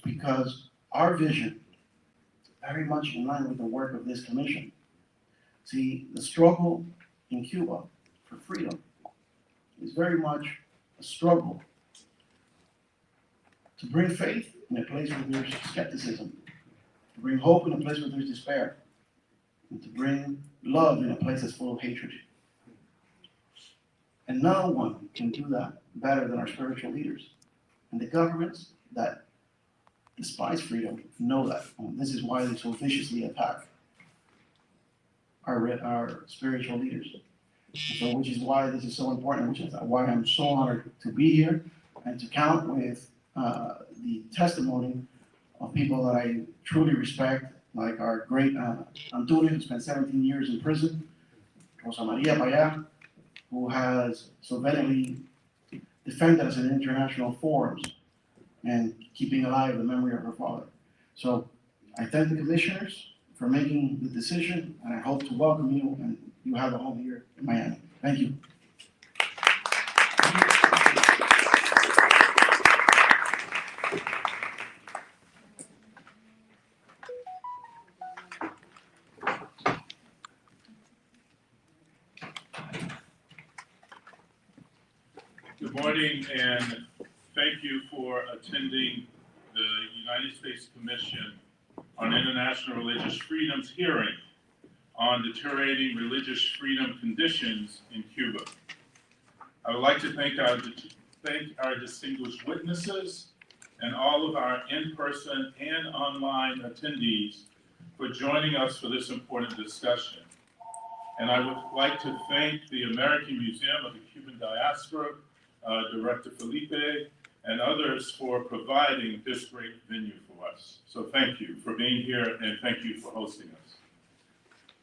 because our vision is very much in line with the work of this commission. See, the struggle in Cuba for freedom is very much a struggle to bring faith in a place where there's skepticism, to bring hope in a place where there's despair, and to bring love in a place that's full of hatred. And no one can do that better than our spiritual leaders. And the governments that despise freedom know that. And this is why they so viciously attack our spiritual leaders. So, which is why this is so important, which is why I'm so honored to be here and to count with the testimony of people that I truly respect, like our great Antonio, who spent 17 years in prison, Rosa Maria Payá, who has so valiantly defended us in international forums and keeping alive the memory of her father. So I thank the commissioners for making the decision, and I hope to welcome you, and you have a home here in Miami. Thank you. Good morning, and thank you for attending the United States Commission on International Religious Freedom's hearing on deteriorating religious freedom conditions in Cuba. I would like to thank our distinguished witnesses and all of our in-person and online attendees for joining us for this important discussion. And I would like to thank the American Museum of the Cuban Diaspora, Director Felipe, and others for providing this great venue for us. So thank you for being here, and thank you for hosting us.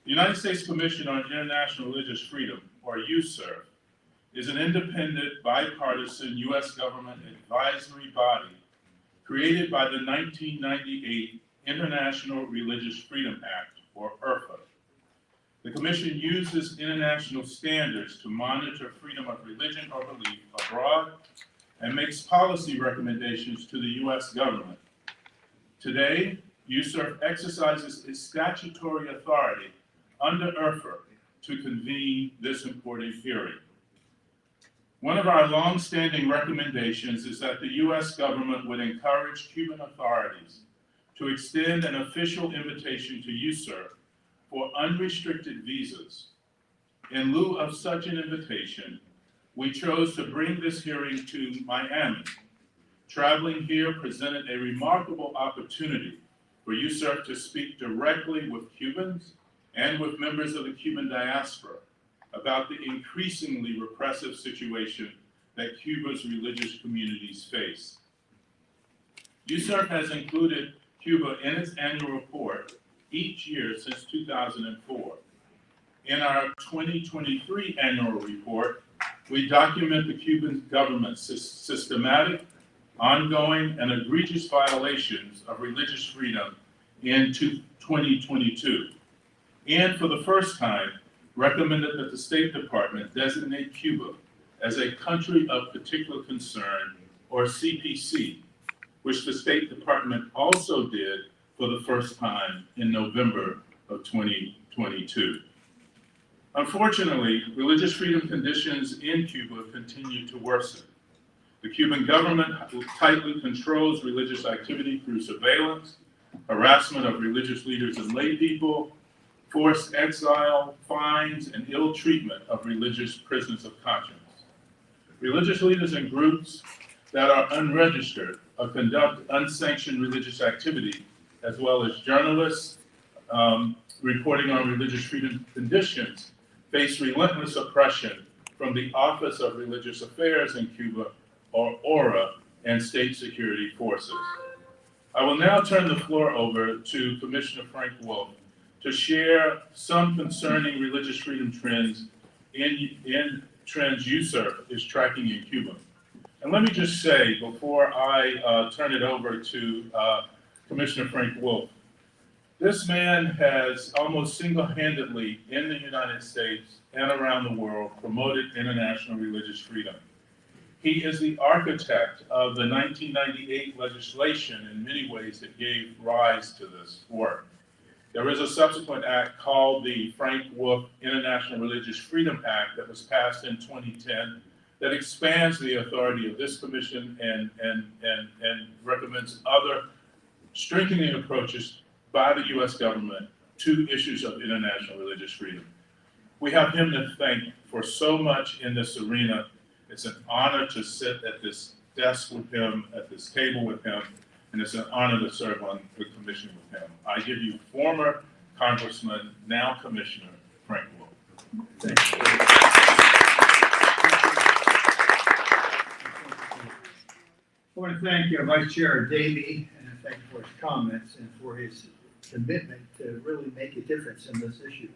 The United States Commission on International Religious Freedom, or USERF, is an independent, bipartisan U.S. government advisory body created by the 1998 International Religious Freedom Act, or IRFA. The Commission uses international standards to monitor freedom of religion or belief abroad and makes policy recommendations to the U.S. government. Today, USERF exercises its statutory authority under IRFA to convene this important hearing. One of our long-standing recommendations is that the U.S. government would encourage Cuban authorities to extend an official invitation to USERF for unrestricted visas. In lieu of such an invitation, we chose to bring this hearing to Miami. Traveling here presented a remarkable opportunity for USERF to speak directly with Cubans and with members of the Cuban diaspora about the increasingly repressive situation that Cuba's religious communities face. USERF has included Cuba in its annual report each year since 2004. In our 2023 annual report, we document the Cuban government's systematic, ongoing, and egregious violations of religious freedom in 2022. And for the first time, recommended that the State Department designate Cuba as a country of particular concern, or CPC, which the State Department also did for the first time in November of 2022. Unfortunately, religious freedom conditions in Cuba continue to worsen. The Cuban government tightly controls religious activity through surveillance, harassment of religious leaders and lay people, forced exile, fines, and ill treatment of religious prisoners of conscience. Religious leaders and groups that are unregistered or conduct unsanctioned religious activity, as well as journalists reporting on religious freedom conditions, face relentless oppression from the Office of Religious Affairs in Cuba, or ORA, and state security forces. I will now turn the floor over to Commissioner Frank Wolf to share some concerning religious freedom trends in trends USERF is tracking in Cuba. And let me just say, before I turn it over to Commissioner Frank Wolf, this man has almost single-handedly in the United States and around the world promoted international religious freedom. He is the architect of the 1998 legislation in many ways that gave rise to this work. There is a subsequent act called the Frank Wolf International Religious Freedom Act that was passed in 2010 that expands the authority of this commission and recommends other strengthening approaches by the U.S. government to issues of international religious freedom. We have him to thank for so much in this arena. It's an honor to sit at this desk with him, at this table with him, and it's an honor to serve on the commission with him. I give you former Congressman, now Commissioner, Frank Wolf. Thank you. I want to thank Vice Chair Davey, and I thank him for his comments and for his commitment to really make a difference in this issue.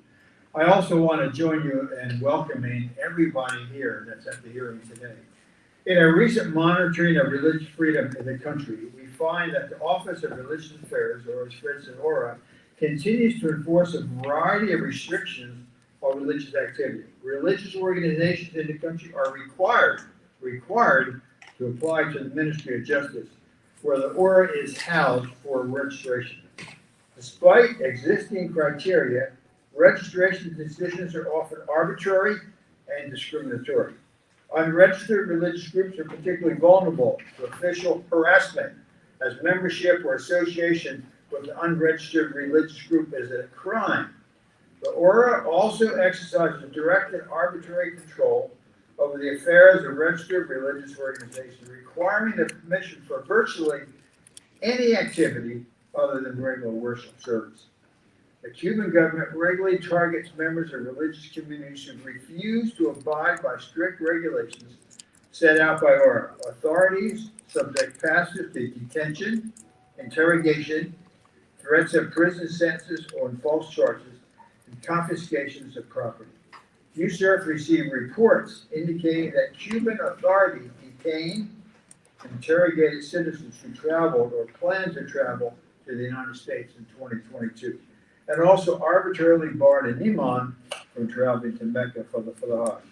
I also want to join you in welcoming everybody here that's at the hearing today. In a recent monitoring of religious freedom in the country, we find that the Office of Religious Affairs, or as Fritz and ORA, continues to enforce a variety of restrictions on religious activity. Religious organizations in the country are required to apply to the Ministry of Justice, where the ORA is housed for registration. Despite existing criteria, registration decisions are often arbitrary and discriminatory. Unregistered religious groups are particularly vulnerable to official harassment, as membership or association with an unregistered religious group is a crime. The ORA also exercises direct and arbitrary control over the affairs of registered religious organizations, requiring the permission for virtually any activity other than regular worship service. The Cuban government regularly targets members of religious communities who refuse to abide by strict regulations set out by ORA. Authorities subject pastors to detention, interrogation, threats of prison sentences on false charges, and confiscations of property. USERF received reports indicating that Cuban authorities detained and interrogated citizens who traveled or planned to travel to the United States in 2022, and also arbitrarily barred an imam from traveling to Mecca for the Hajj.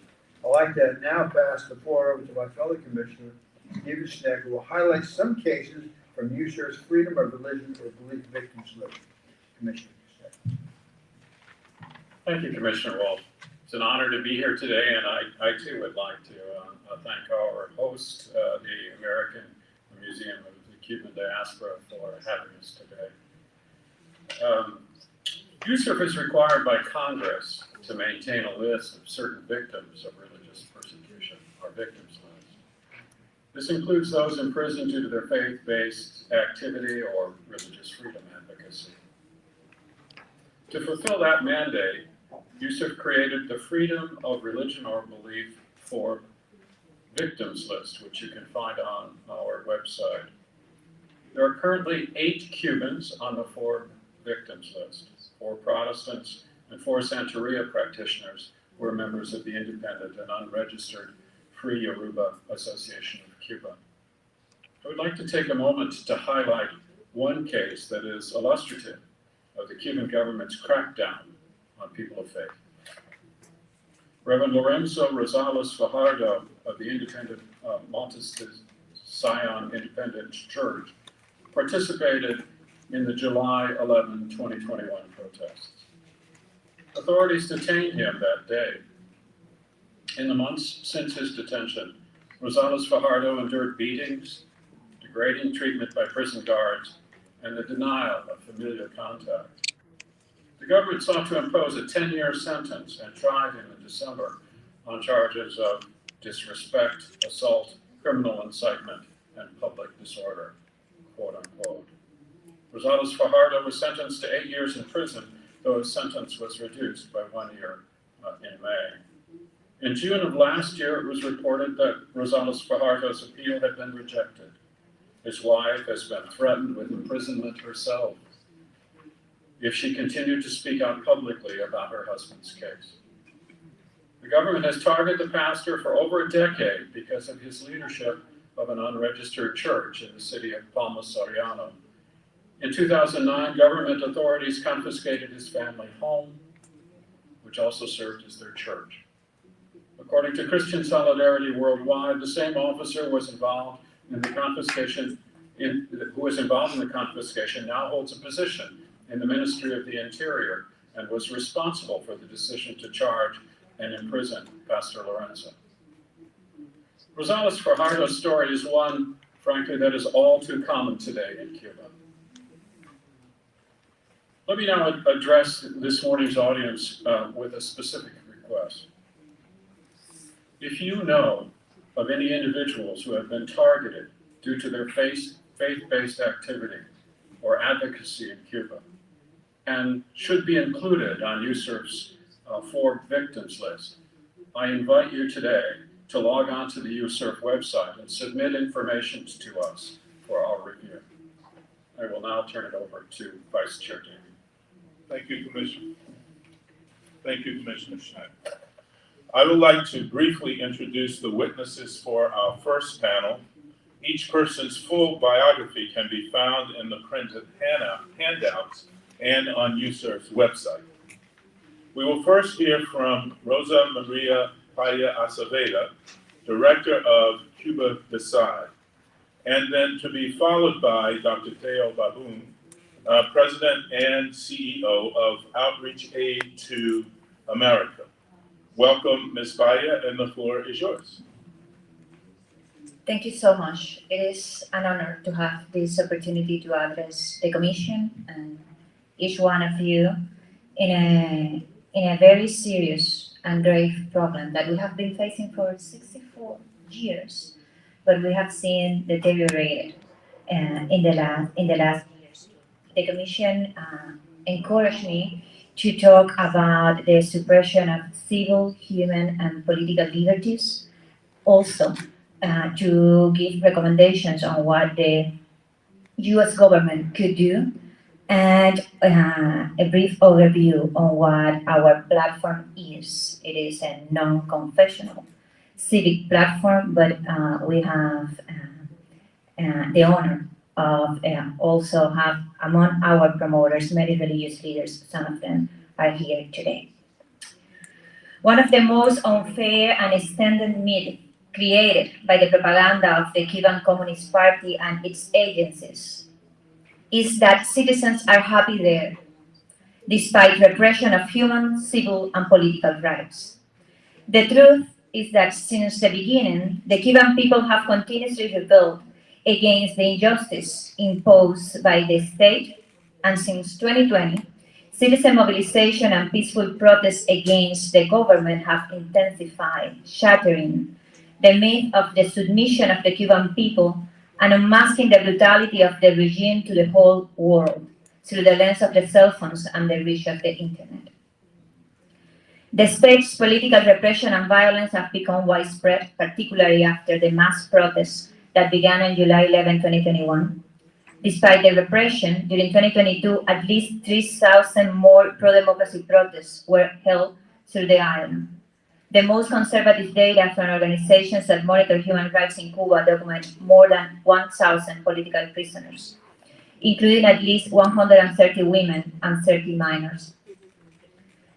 I'd like to now pass the floor over to my fellow commissioner, Stephen Schneck, who will highlight some cases from USERF's Freedom of Religion or Belief Victims List. Commissioner Schneck. Thank you, Commissioner Wolf. It's an honor to be here today, and I too would like to thank our host, the American Museum of the Cuban Diaspora, for having us today. USERF is required by Congress to maintain a list of certain victims of religious persecution, or victims list. This includes those imprisoned due to their faith-based activity or religious freedom advocacy. To fulfill that mandate, USERF created the Freedom of Religion or Belief for Victims list, which you can find on our website. There are currently 8 Cubans on the 4 victims list, 4 Protestants and 4 Santeria practitioners who are members of the independent and unregistered Free Yoruba Association of Cuba. I would like to take a moment to highlight one case that is illustrative of the Cuban government's crackdown on people of faith. Reverend Lorenzo Rosales Fajardo of the independent Montes de Sion Independent Church participated in the July 11, 2021 protests. Authorities detained him that day. In the months since his detention, Rosales Fajardo endured beatings, degrading treatment by prison guards, and the denial of familial contact. The government sought to impose a 10-year sentence and tried him in December on charges of disrespect, assault, criminal incitement, and public disorder, quote unquote. Rosales Fajardo was sentenced to 8 years in prison, though his sentence was reduced by 1 year in May. In June of last year, it was reported that Rosales Fajardo's appeal had been rejected. His wife has been threatened with imprisonment herself if she continued to speak out publicly about her husband's case. The government has targeted the pastor for over a decade because of his leadership of an unregistered church in the city of Palmas Soriano. In 2009, government authorities confiscated his family home, which also served as their church. According to Christian Solidarity Worldwide, the same officer was involved in the confiscation, who was involved in the confiscation now holds a position in the Ministry of the Interior and was responsible for the decision to charge and imprison Pastor Lorenzo. Rosales Fajardo's story is one, frankly, that is all too common today in Cuba. Let me now address this morning's audience with a specific request. If you know of any individuals who have been targeted due to their faith-based activity or advocacy in Cuba and should be included on USCIRF's For Victims list, I invite you today to log on to the USCIRF website and submit information to us for our review. I will now turn it over to Vice Chair Davey. Thank you, Commissioner. Thank you, Commissioner Schneider. I would like to briefly introduce the witnesses for our first panel. Each person's full biography can be found in the printed handouts and on USCIRF's website. We will first hear from Rosa Maria Paya Acevedo, Director of Cuba Decide, and then to be followed by Dr. Teo Baboon, President and CEO of Outreach Aid to America. Welcome, Ms. Paya, and the floor is yours. Thank you so much. It is an honor to have this opportunity to address the Commission and each one of you in a very serious and grave problem that we have been facing for 64 years, but we have seen deteriorated in the last years. The Commission encouraged me to talk about the suppression of civil, human, and political liberties, also to give recommendations on what the U.S. government could do, and a brief overview on what our platform is. It is a non-confessional civic platform, but we have the honor of also have among our promoters many religious leaders. Some of them are here today. One of the most unfair and extended myths created by the propaganda of the Cuban Communist Party and its agencies is that citizens are happy there, despite repression of human, civil, and political rights. The truth is that since the beginning, the Cuban people have continuously rebelled against the injustice imposed by the state, and since 2020, citizen mobilization and peaceful protests against the government have intensified, shattering the myth of the submission of the Cuban people and unmasking the brutality of the regime to the whole world through the lens of the cell phones and the reach of the internet. The state's political repression and violence have become widespread, particularly after the mass protests that began on July 11, 2021. Despite the repression, during 2022, at least 3,000 more pro-democracy protests were held through the island. The most conservative data from organizations that monitor human rights in Cuba document more than 1,000 political prisoners, including at least 130 women and 30 minors.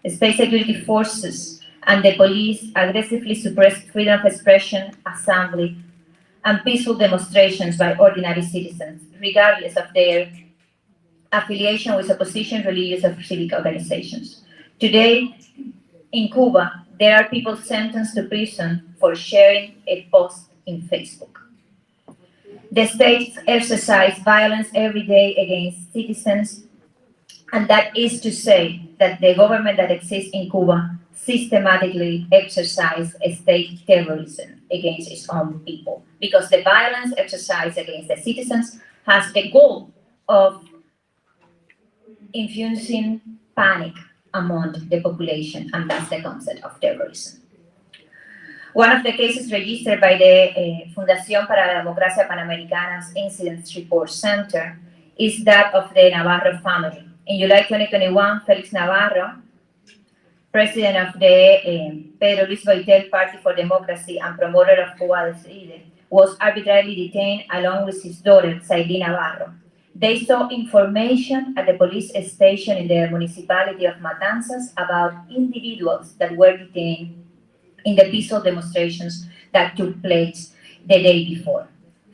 State security forces and the police aggressively suppressed freedom of expression, assembly, and peaceful demonstrations by ordinary citizens, regardless of their affiliation with opposition, religious, or civic organizations. Today, in Cuba, there are people sentenced to prison for sharing a post in Facebook. The state exercises violence every day against citizens, and that is to say that the government that exists in Cuba systematically exercises state terrorism against its own people, because the violence exercised against the citizens has the goal of infusing panic among the population, and that's the concept of terrorism. One of the cases registered by the Fundación para la Democracia Panamericana's Incidents Report Center is that of the Navarro family. In July 2021, Felix Navarro, president of the Pedro Luis Boitel Party for Democracy and promoter of Cuba Decide, was arbitrarily detained along with his daughter, Zailí Navarro. They saw information at the police station in the municipality of Matanzas about individuals that were detained in the peaceful demonstrations that took place the day before.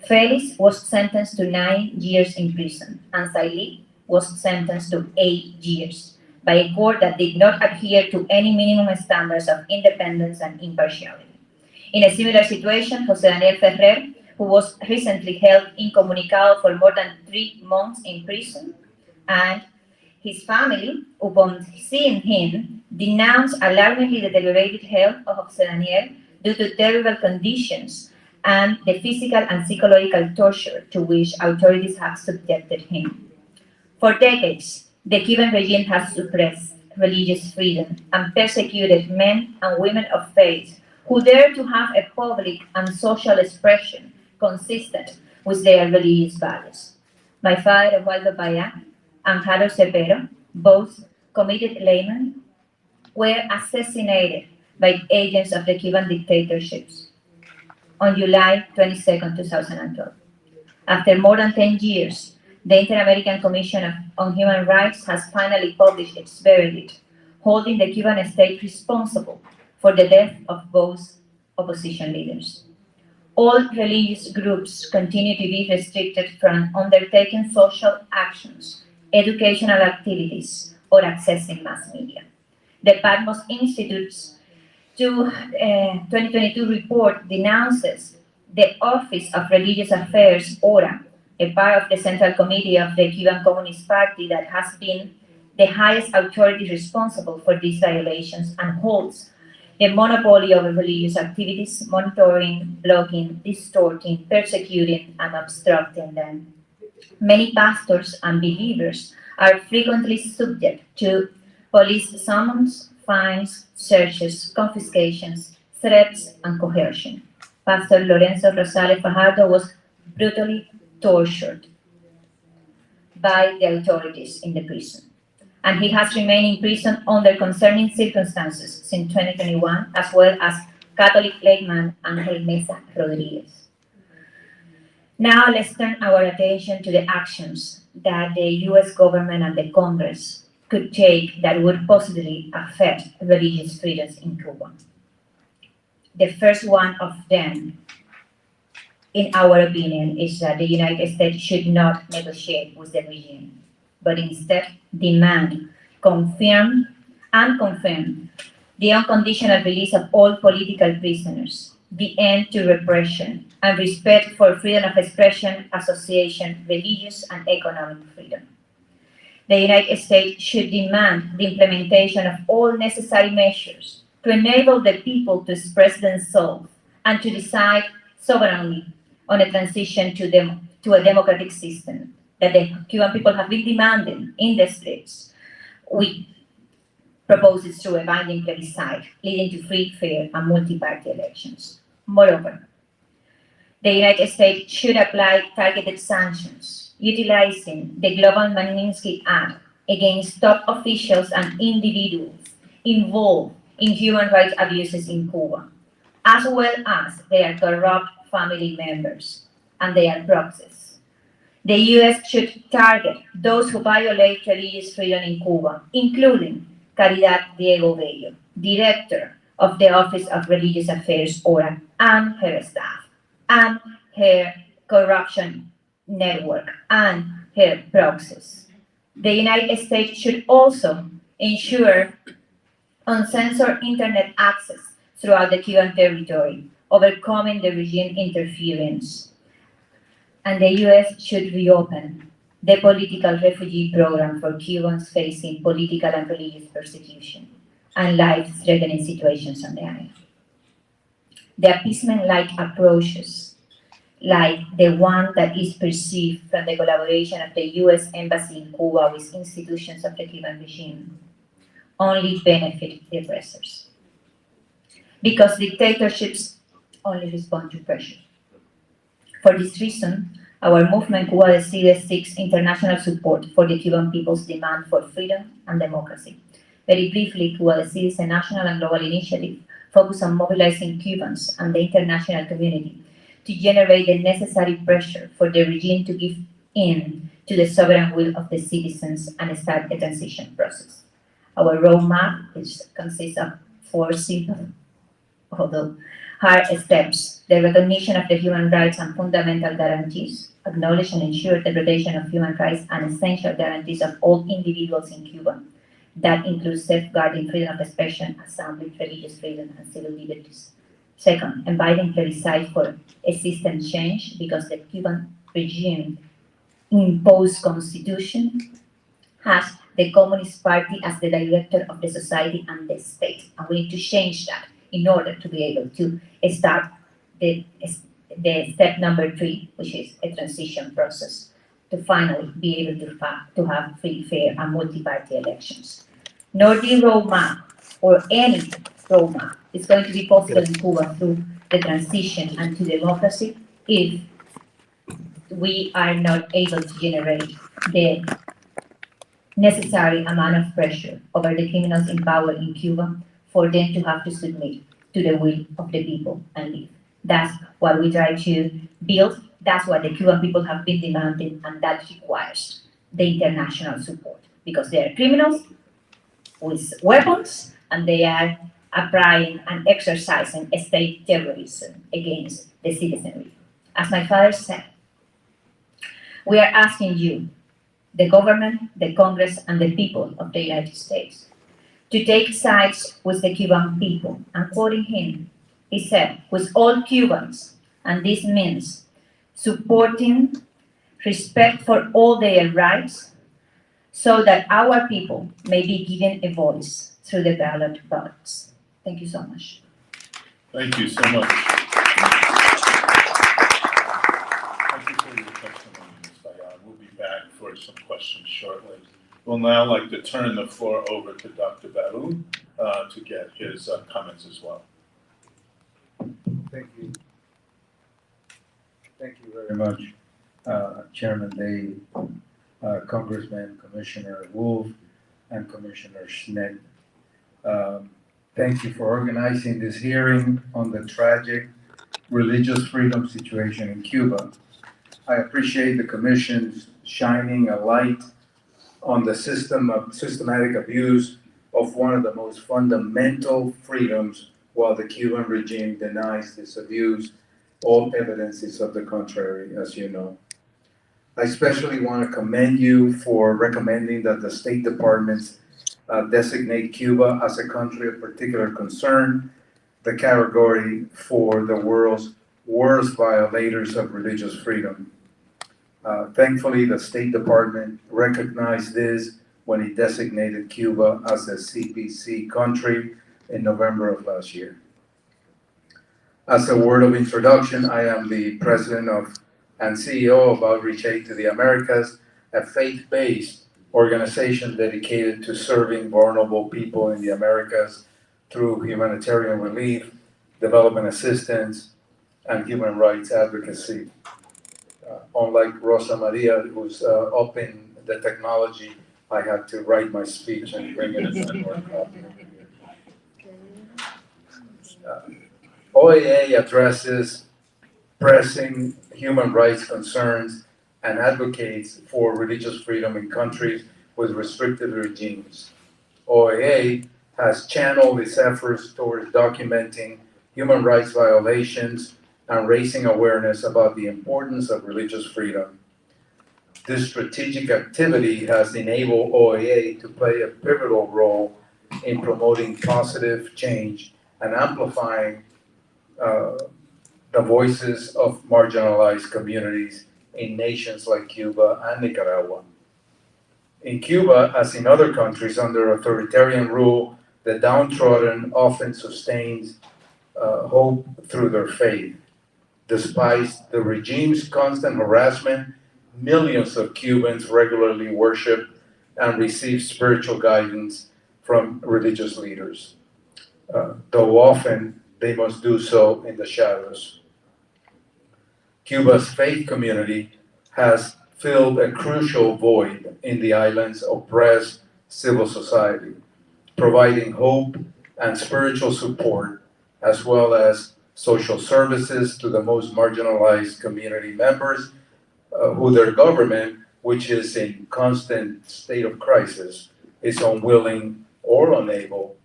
Felix was sentenced to 9 years in prison, and Sailí was sentenced to 8 years by a court that did not adhere to any minimum standards of independence and impartiality. In a similar situation, José Daniel Ferrer, who was recently held incommunicado for more than 3 months in prison, and his family, upon seeing him, denounced alarmingly deteriorated health of José Daniel due to terrible conditions and the physical and psychological torture to which authorities have subjected him. For decades, the Cuban regime has suppressed religious freedom and persecuted men and women of faith who dare to have a public and social expression consistent with their religious values. My father, Osvaldo Payá, and Harold Cepero, both committed laymen, were assassinated by agents of the Cuban dictatorships on July 22, 2012. After more than 10 years, the Inter-American Commission on Human Rights has finally published its verdict, holding the Cuban state responsible for the death of both opposition leaders. All religious groups continue to be restricted from undertaking social actions, educational activities, or accessing mass media. The Patmos Institute's 2022 report denounces the Office of Religious Affairs, ORA, a part of the Central Committee of the Cuban Communist Party that has been the highest authority responsible for these violations and holds the monopoly over religious activities, monitoring, blocking, distorting, persecuting, and obstructing them. Many pastors and believers are frequently subject to police summons, fines, searches, confiscations, threats, and coercion. Pastor Lorenzo Rosales Fajardo was brutally tortured by the authorities in the prison, and he has remained in prison under concerning circumstances since 2021, as well as Catholic layman Angel Mesa Rodriguez. Now let's turn our attention to the actions that the US government and the Congress could take that would possibly affect religious freedoms in Cuba. The first one of them, in our opinion, is that the United States should not negotiate with the regime, but instead demand, confirm the unconditional release of all political prisoners, the end to repression, and respect for freedom of expression, association, religious and economic freedom. The United States should demand the implementation of all necessary measures to enable the people to express themselves and to decide sovereignly on a transition to a democratic system that the Cuban people have been demanding in the streets. We propose it through a binding plebiscite, leading to free, fair, and multi-party elections. Moreover, the United States should apply targeted sanctions, utilizing the Global Magnitsky Act against top officials and individuals involved in human rights abuses in Cuba, as well as their corrupt family members and their proxies. The US should target those who violate religious freedom in Cuba, including Caridad Diego Bello, director of the Office of Religious Affairs, ORA, and her staff, and her corruption network, and her proxies. The United States should also ensure uncensored internet access throughout the Cuban territory, overcoming the regime interference. And the US should reopen the political refugee program for Cubans facing political and religious persecution and life-threatening situations on the island. The appeasement-like approaches, like the one that is perceived from the collaboration of the US Embassy in Cuba with institutions of the Cuban regime, only benefit the oppressors. Because dictatorships only respond to pressure. For this reason, our movement Cuba Decide seeks international support for the Cuban people's demand for freedom and democracy. Very briefly, Cuba Decide is a national and global initiative focused on mobilizing Cubans and the international community to generate the necessary pressure for the regime to give in to the sovereign will of the citizens and start a transition process. Our roadmap consists of 4 simple although hard steps, the recognition of the human rights and fundamental guarantees, acknowledge and ensure the protection of human rights and essential guarantees of all individuals in Cuba. That includes safeguarding freedom of expression, assembly, religious freedom, and civil liberties. Second, inviting plebiscite for a system change because the Cuban regime imposed constitution has the Communist Party as the director of the society and the state. And we need to change that in order to be able to start the step number 3, which is a transition process, to finally be able to have free, fair, and multi-party elections. Nor the roadmap or any roadmap is going to be possible in Cuba through the transition and to democracy if we are not able to generate the necessary amount of pressure over the criminals in power in Cuba for them to have to submit to the will of the people and leave. That's what we try to build. That's what the Cuban people have been demanding, and that requires the international support because they are criminals with weapons and they are applying and exercising state terrorism against the citizenry. As my father said, we are asking you, the government, the Congress, and the people of the United States, to take sides with the Cuban people. And quoting him, he said, with all Cubans, and this means supporting respect for all their rights so that our people may be given a voice through the ballot box. Thank you so much. Thank you so much. Thank you for your testimony, Ms. Dayan. We'll be back for some questions shortly. We'll now like to turn the floor over to Dr. Baru to get his comments as well. Thank you. Thank you very much, Chairman Day, Congressman, Commissioner Wolf, and Commissioner Schmidt. Thank you for organizing this hearing on the tragic religious freedom situation in Cuba. I appreciate the Commission's shining a light on the systematic abuse of one of the most fundamental freedoms, while the Cuban regime denies this abuse. All evidence is of the contrary, as you know. I especially want to commend you for recommending that the State Department designate Cuba as a country of particular concern, the category for the world's worst violators of religious freedom. Thankfully, the State Department recognized this when it designated Cuba as a CPC country in November of last year. As a word of introduction, I am the president of and CEO of Outreach Aid to the Americas, a faith-based organization dedicated to serving vulnerable people in the Americas through humanitarian relief, development assistance, and human rights advocacy. Unlike Rosa Maria, who's up in the technology, I had to write my speech and bring it in a hard copy. OAA addresses pressing human rights concerns and advocates for religious freedom in countries with restrictive regimes. OAA has channeled its efforts towards documenting human rights violations and raising awareness about the importance of religious freedom. This strategic activity has enabled OAA to play a pivotal role in promoting positive change and amplifying the voices of marginalized communities in nations like Cuba and Nicaragua. In Cuba, as in other countries under authoritarian rule, the downtrodden often sustains hope through their faith. Despite the regime's constant harassment, millions of Cubans regularly worship and receive spiritual guidance from religious leaders, though often they must do so in the shadows. Cuba's faith community has filled a crucial void in the island's oppressed civil society, providing hope and spiritual support, as well as social services to the most marginalized community members who their government, which is in constant state of crisis, is unwilling or unable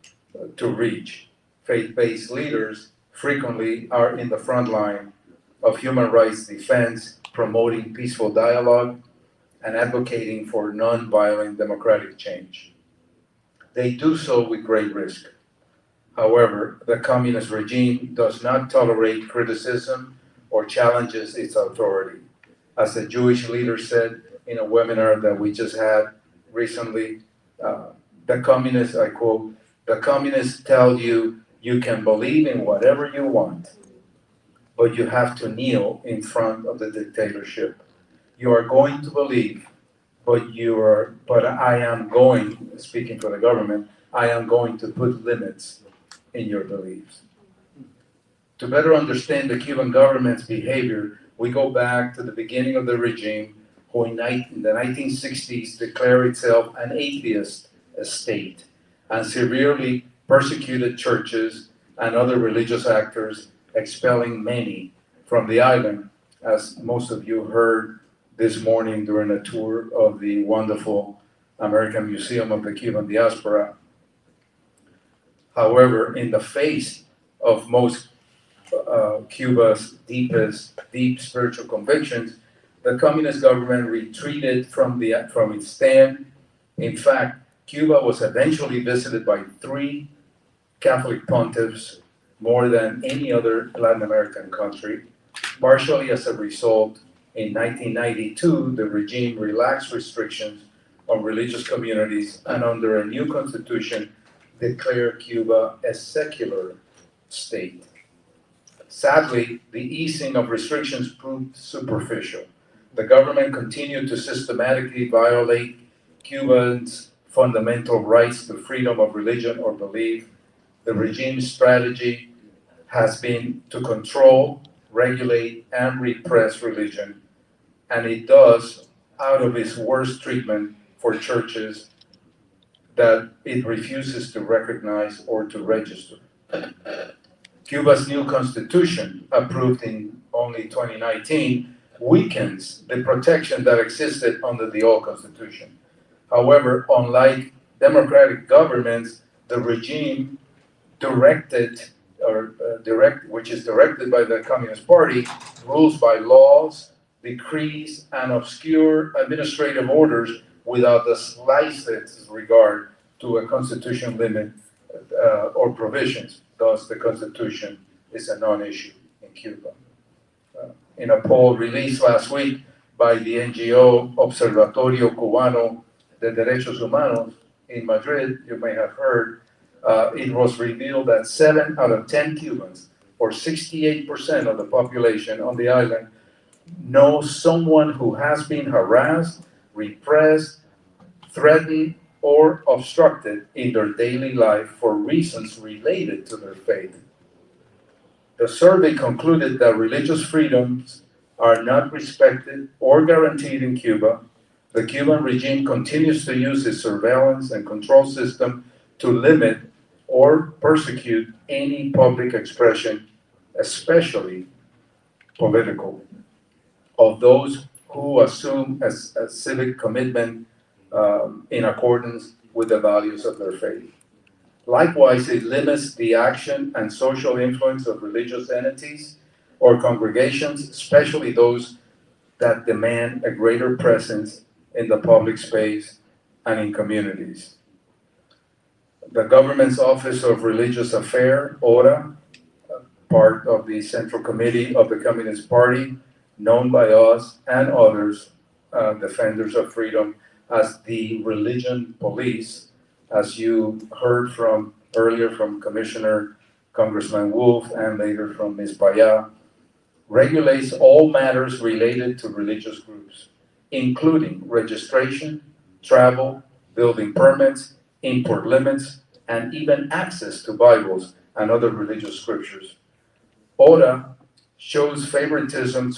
to reach. Faith-based leaders frequently are in the front line of human rights defense, promoting peaceful dialogue, and advocating for non-violent democratic change. They do so with great risk. However, the communist regime does not tolerate criticism or challenges its authority. As a Jewish leader said in a webinar that we just had recently, the communists, I quote, "The communists tell you you can believe in whatever you want, but you have to kneel in front of the dictatorship. You are going to believe, but I am going," speaking for the government, "I am going to put limits in your beliefs." To better understand the Cuban government's behavior, we go back to the beginning of the regime, who in the 1960s declared itself an atheist state and severely persecuted churches and other religious actors, expelling many from the island, as most of you heard this morning during a tour of the wonderful American Museum of the Cuban Diaspora. However, in the face of most Cuba's deep spiritual convictions, the communist government retreated from its stand. In fact, Cuba was eventually visited by 3 Catholic pontiffs, more than any other Latin American country. Partially as a result, in 1992, the regime relaxed restrictions on religious communities and under a new constitution declared Cuba a secular state. Sadly, the easing of restrictions proved superficial. The government continued to systematically violate Cubans' fundamental rights to freedom of religion or belief. The regime's strategy has been to control, regulate, and repress religion, and it does out of its worst treatment for churches that it refuses to recognize or to register. Cuba's new constitution, approved in only 2019, weakens the protection that existed under the old constitution. However, unlike democratic governments, the regime which is directed by the Communist Party, rules by laws, decrees, and obscure administrative orders without the slightest regard to a constitution limit or provisions. Thus, the Constitution is a non-issue in Cuba. In a poll released last week by the NGO Observatorio Cubano de Derechos Humanos in Madrid, you may have heard, it was revealed that 7 out of 10 Cubans, or 68% of the population on the island, know someone who has been harassed, repressed, threatened, or obstructed in their daily life for reasons related to their faith. The survey concluded that religious freedoms are not respected or guaranteed in Cuba. The Cuban regime continues to use its surveillance and control system to limit or persecute any public expression, especially political, of those who assume a civic commitment in accordance with the values of their faith. Likewise, it limits the action and social influence of religious entities or congregations, especially those that demand a greater presence in the public space and in communities. The government's Office of Religious Affairs, ORA, part of the Central Committee of the Communist Party, known by us and others, defenders of freedom, as the religion police, as you heard from earlier from Commissioner Congressman Wolf and later from Ms. Paya, regulates all matters related to religious groups, including registration, travel, building permits, import limits, and even access to Bibles and other religious scriptures. ORA shows favoritism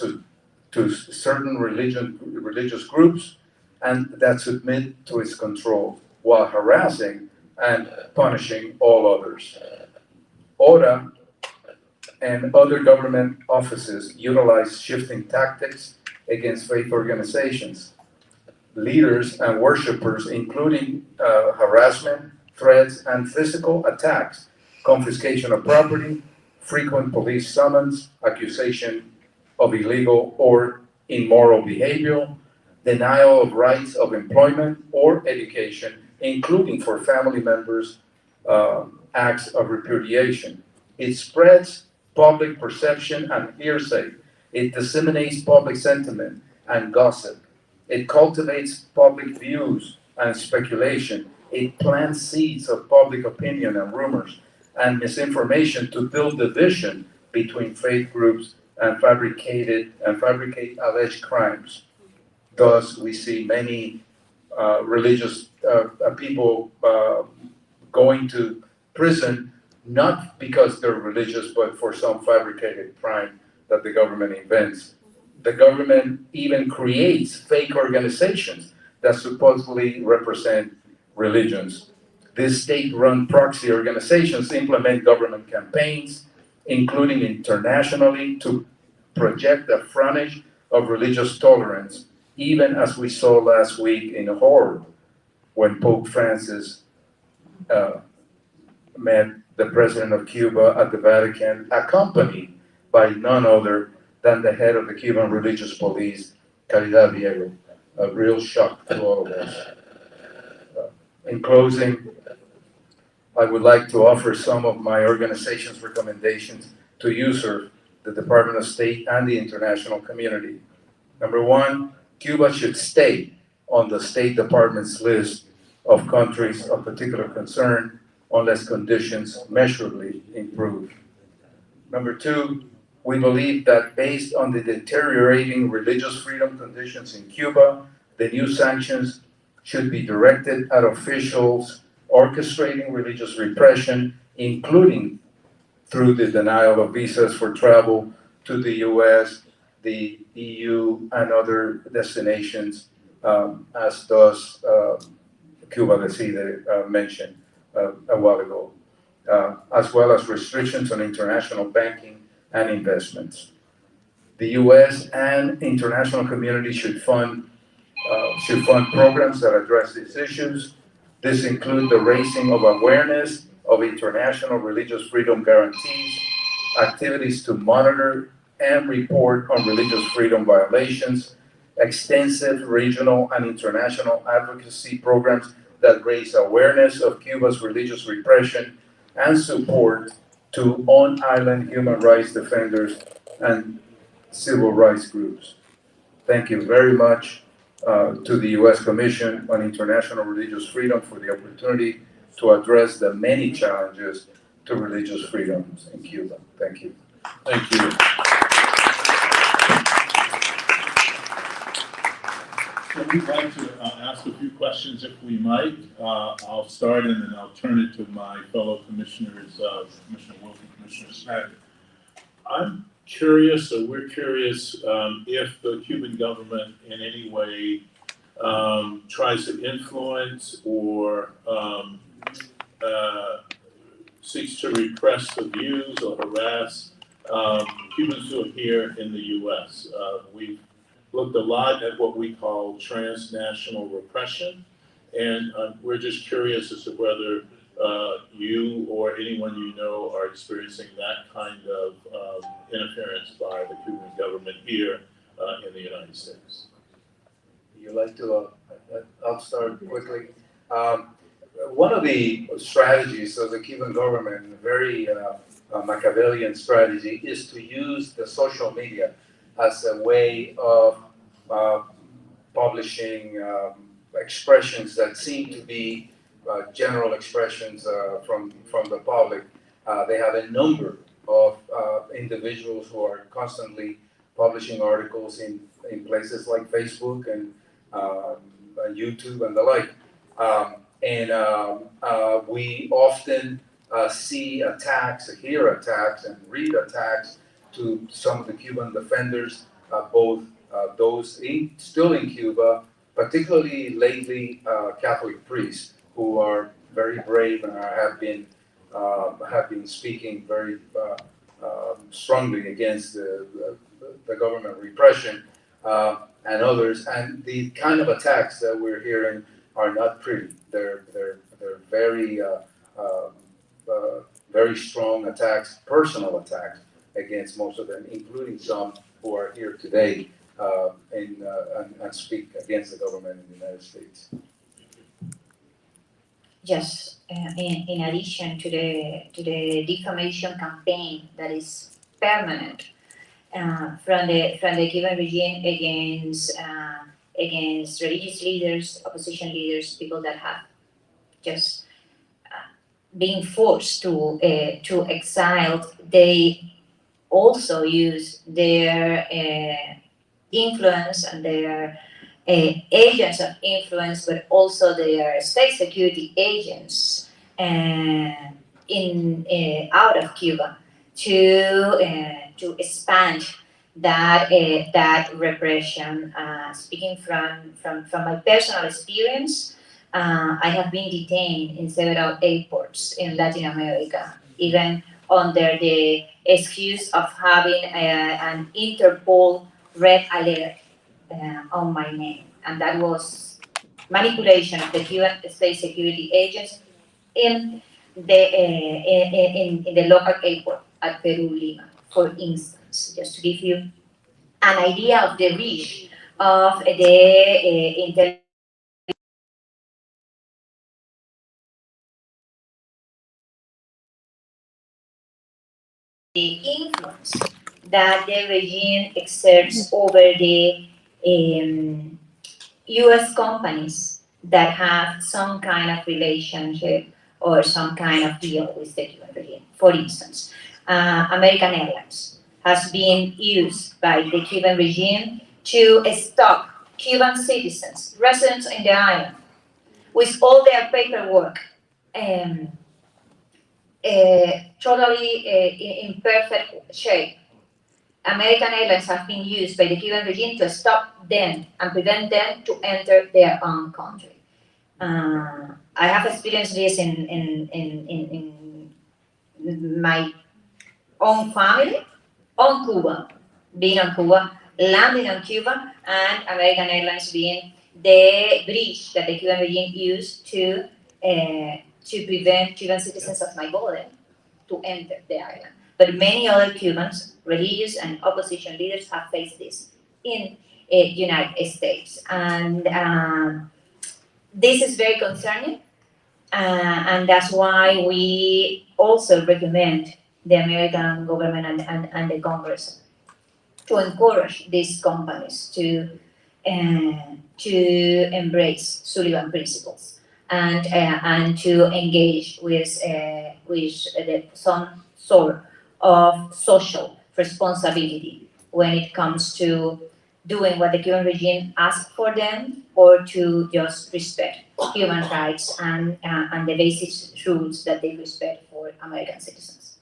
to certain religious groups and that submit to its control, while harassing and punishing all others. ORA and other government offices utilize shifting tactics against faith organizations, leaders, and worshipers, including harassment, threats, and physical attacks, confiscation of property, frequent police summons, accusation of illegal or immoral behavior, denial of rights of employment or education, including for family members, acts of repudiation. It spreads public perception and hearsay. It disseminates public sentiment and gossip. It cultivates public views and speculation. It plants seeds of public opinion and rumors and misinformation to build division between faith groups and fabricate alleged crimes. Thus, we see many religious people going to prison not because they're religious, but for some fabricated crime that the government invents. The government even creates fake organizations that supposedly represent religions. These state-run proxy organizations implement government campaigns, including internationally, to project a frontage of religious tolerance, even as we saw last week in horror when Pope Francis met the president of Cuba at the Vatican, accompanied by none other than the head of the Cuban religious police, Caridad Diego. A real shock to all of us. In closing, I would like to offer some of my organization's recommendations to USERV, the Department of State, and the international community. Number one, Cuba should stay on the State Department's list of countries of particular concern unless conditions measurably improve. Number two, we believe that based on the deteriorating religious freedom conditions in Cuba, the new sanctions should be directed at officials orchestrating religious repression, including through the denial of visas for travel to the US, the EU, and other destinations, as does Cuba, that Cide mentioned a while ago, as well as restrictions on international banking and investments. The US and international community should fund programs that address these issues. This includes the raising of awareness of international religious freedom guarantees, activities to monitor and report on religious freedom violations, extensive regional and international advocacy programs that raise awareness of Cuba's religious repression and support to on-island human rights defenders and civil rights groups. Thank you very much to the U.S. Commission on International Religious Freedom for the opportunity to address the many challenges to religious freedoms in Cuba. Thank you. Thank you. So we'd like to ask a few questions if we might. I'll start and then I'll turn it to my fellow commissioners, Commissioner Wilson, Commissioner Snyder. I'm curious, or we're curious, if the Cuban government in any way tries to influence or seeks to repress the views or harass Cubans who are here in the U.S. We've looked a lot at what we call transnational repression, and we're just curious as to whether you or anyone you know are experiencing that kind of interference by the Cuban government here in the United States. You like to, I'll start quickly. One of the strategies of the Cuban government, a very Machiavellian strategy, is to use the social media as a way of publishing expressions that seem to be general expressions from the public. They have a number of individuals who are constantly publishing articles in places like Facebook and YouTube and the like. We often see attacks, hear attacks, and read attacks to some of the Cuban defenders, both those still in Cuba, particularly lately Catholic priests who are very brave and have been speaking very strongly against the government repression and others. And the kind of attacks that we're hearing are not pretty. They're very very strong attacks, personal attacks against most of them, including some who are here today and speak against the government in the United States. Just in addition to the defamation campaign that is permanent from the Cuban regime against religious leaders, opposition leaders, people that have just been forced to exile, they also use their influence and their agents of influence, but also their state security agents out of Cuba to expand that repression. Speaking from my personal experience, I have been detained in several airports in Latin America, even under the excuse of having an Interpol red alert on my name. And that was manipulation of the Cuban state security agents in the local airport at Peru, Lima, for instance, just to give you an idea of the reach of the intelligence. The influence that the regime exerts over the US companies that have some kind of relationship or some kind of deal with the Cuban regime. For instance, American Airlines has been used by the Cuban regime to stop Cuban citizens, residents in the island, with all their paperwork totally in perfect shape. American Airlines have been used by the Cuban regime to stop them and prevent them to enter their own country. I have experienced this in my own family, on Cuba, being on Cuba, landing on Cuba, and American Airlines being the bridge that the Cuban regime used to prevent Cuban citizens of my border to enter the island. But many other Cubans, religious and opposition leaders, have faced this in United States. And this is very concerning, and that's why we also recommend the American government and the Congress to encourage these companies to embrace Sullivan principles and to engage with some sort of social responsibility when it comes to doing what the Cuban regime asks for them, or to just respect human rights and the basic rules that they respect for American citizens.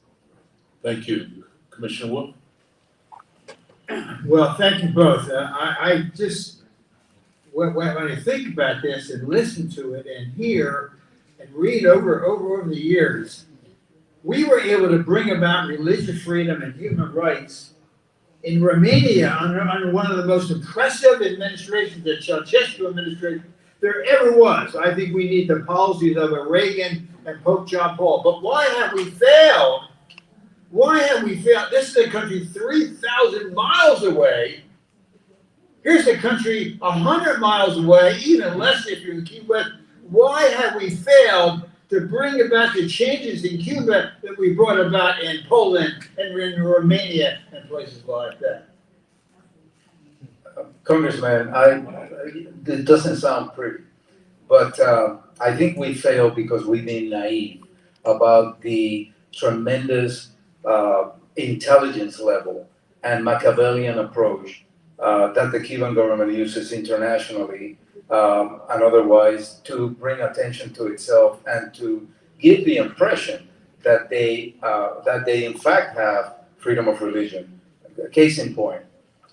Thank you. Commissioner Wolf? Well, thank you both. I just, when I think about this and listen to it and hear and read over the years, we were able to bring about religious freedom and human rights in Romania under one of the most impressive administrations, the Ceausescu administration, there ever was. I think we need the policies of a Reagan and Pope John Paul. But why have we failed? Why have we failed? This is a country 3,000 miles away. Here's a country 100 miles away, even less if you're in Cuba. Why have we failed to bring about the changes in Cuba that we brought about in Poland and in Romania and places like that? Congressman, it doesn't sound pretty, but I think we failed because we've been naive about the tremendous intelligence level and Machiavellian approach that the Cuban government uses internationally and otherwise to bring attention to itself and to give the impression that they in fact have freedom of religion. Case in point,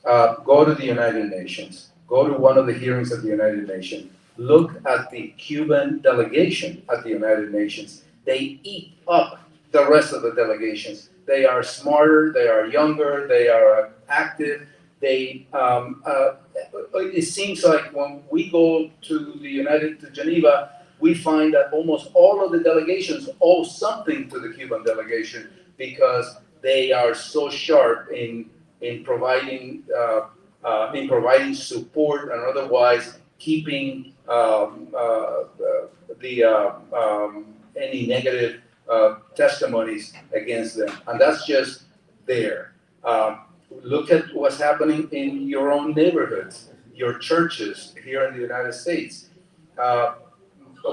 go to the United Nations, go to one of the hearings at the United Nations, look at the Cuban delegation at the United Nations. They eat up the rest of the delegations. They are smarter, they are younger, they are active. It seems like when we go to Geneva, we find that almost all of the delegations owe something to the Cuban delegation because they are so sharp in providing support and otherwise keeping any negative testimonies against them, and that's just there. Look at what's happening in your own neighborhoods, your churches here in the United States.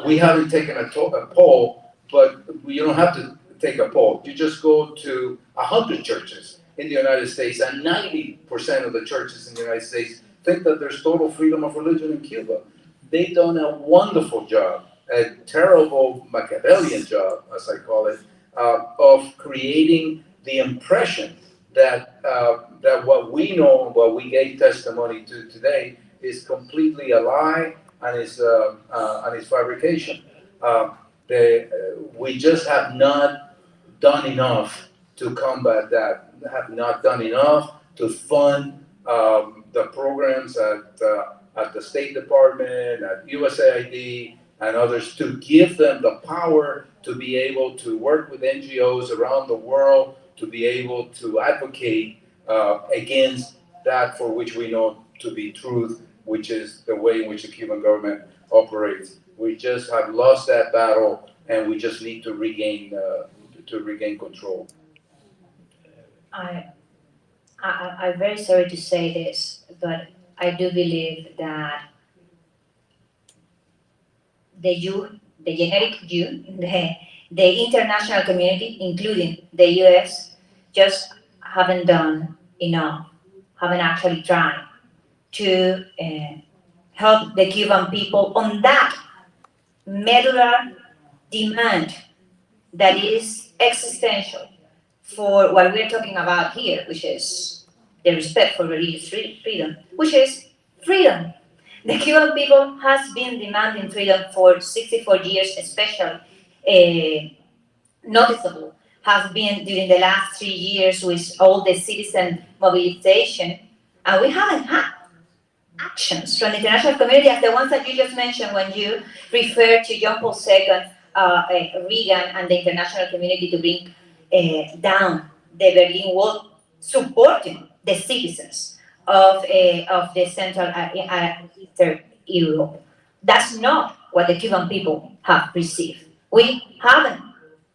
We haven't taken a poll, but you don't have to take a poll. You just go to 100 churches in the United States, and 90% of the churches in the United States think that there's total freedom of religion in Cuba. They've done a wonderful job, a terrible Machiavellian job, as I call it, of creating the impression that what we know, what we gave testimony to today, is completely a lie and is fabrication. We just have not done enough to combat that. Have not done enough to fund the programs at the State Department, at USAID, and others to give them the power to be able to work with NGOs around the world, to be able to advocate against that for which we know to be truth, which is the way in which the Cuban government operates. We just have lost that battle, and we just need to regain control. I'm very sorry to say this, but I do believe that the generic Jew, the international community, including the US, just haven't done enough, haven't actually tried to help the Cuban people on that medular demand that is existential for what we're talking about here, which is the respect for religious freedom, which is freedom. The Cuban people has been demanding freedom for 64 years, especially noticeable has been during the last 3 years with all the citizen mobilization, and we haven't had actions from the international community as the ones that you just mentioned when you referred to John Paul II, Reagan, and the international community to bring down the Berlin Wall, supporting the citizens of the Central Eastern Europe. That's not what the Cuban people have received. We haven't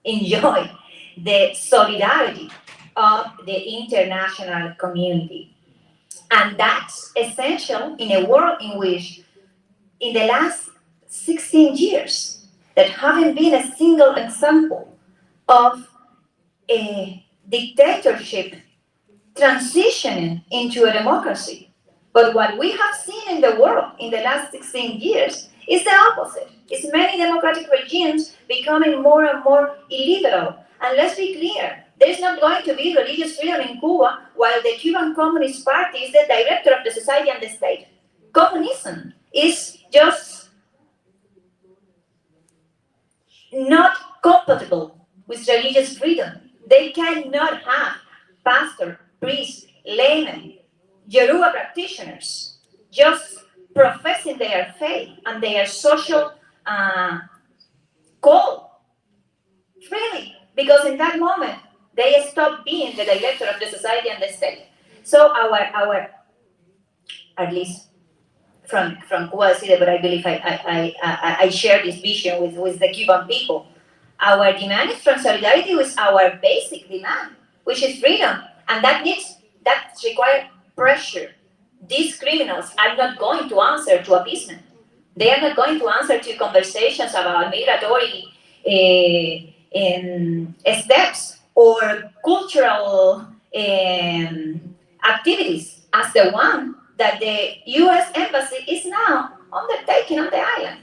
enjoyed the solidarity of the international community. And that's essential in a world in which, in the last 16 years, there haven't been a single example of a dictatorship transitioning into a democracy. But what we have seen in the world in the last 16 years is the opposite. It's many democratic regimes becoming more and more illiberal. And let's be clear, there's not going to be religious freedom in Cuba while the Cuban Communist Party is the director of the society and the state. Communism is just not compatible with religious freedom. They cannot have pastor, priest, laymen, Yoruba practitioners just professing their faith and their social call freely, because in that moment they stop being the director of the society and the state. So our at least from Cuba City, but I believe I share this vision with the Cuban people. Our demand is from solidarity with our basic demand, which is freedom, and that requires pressure. These criminals are not going to answer to appeasement. They are not going to answer to conversations about migratory steps or cultural activities as the one that the U.S. Embassy is now undertaking on the island,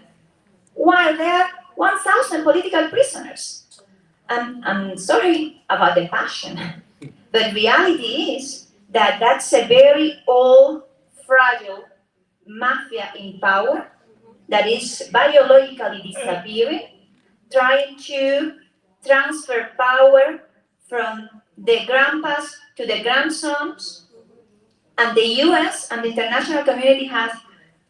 while there are 1,000 political prisoners. I'm sorry about the passion, but reality is that that's a very old, fragile mafia in power that is biologically disappearing, trying to transfer power from the grandpas to the grandsons. And the US and the international community has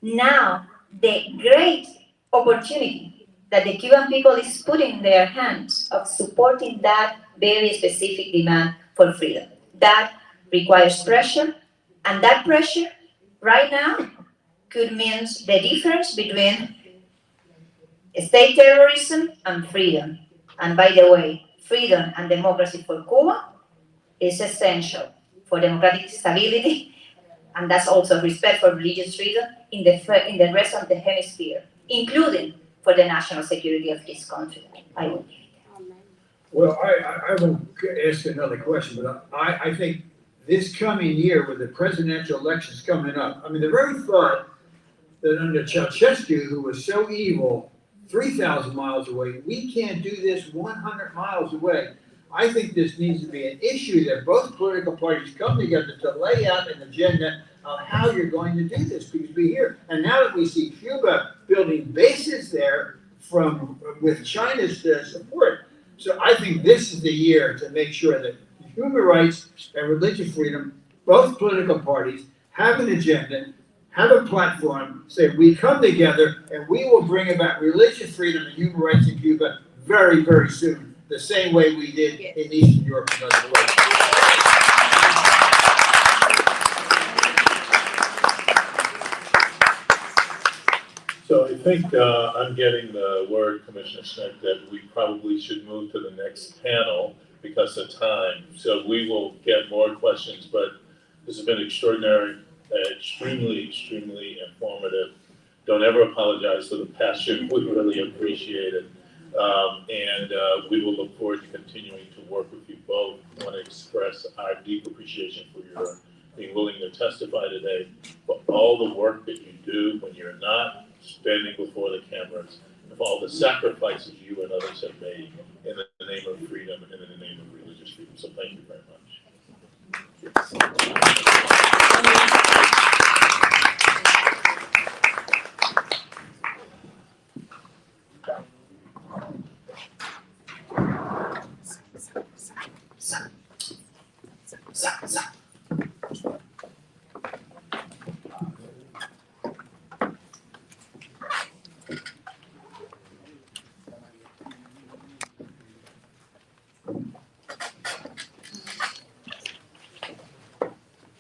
now the great opportunity that the Cuban people is putting in their hands of supporting that very specific demand for freedom. That requires pressure, and that pressure right now could mean the difference between state terrorism and freedom. And by the way, freedom and democracy for Cuba is essential for democratic stability, and that's also respect for religious freedom in the rest of the hemisphere, including for the national security of this country. I will. Well, I will ask another question, but I think this coming year with the presidential elections coming up, I mean, the very thought that under Ceausescu, who was so evil, 3,000 miles away, we can't do this 100 miles away. I think this needs to be an issue that both political parties come together to lay out an agenda of how you're going to do this, because we hear, and now that we see Cuba building bases there with China's support, so I think this is the year to make sure that human rights and religious freedom, both political parties, have an agenda, have a platform, say we come together and we will bring about religious freedom and human rights in Cuba very, very soon, the same way we did in Eastern Europe and other places. So I think I'm getting the word, Commissioner Smith, that we probably should move to the next panel because of time. So we will get more questions, but this has been extraordinary, extremely informative. Don't ever apologize for the passion. We really appreciate it. And we will look forward to continuing to work with you both. I want to express our deep appreciation for your being willing to testify today, for all the work that you do when you're not standing before the cameras, and for all the sacrifices you and others have made in the name of freedom and in the name of religious freedom. So thank you very much.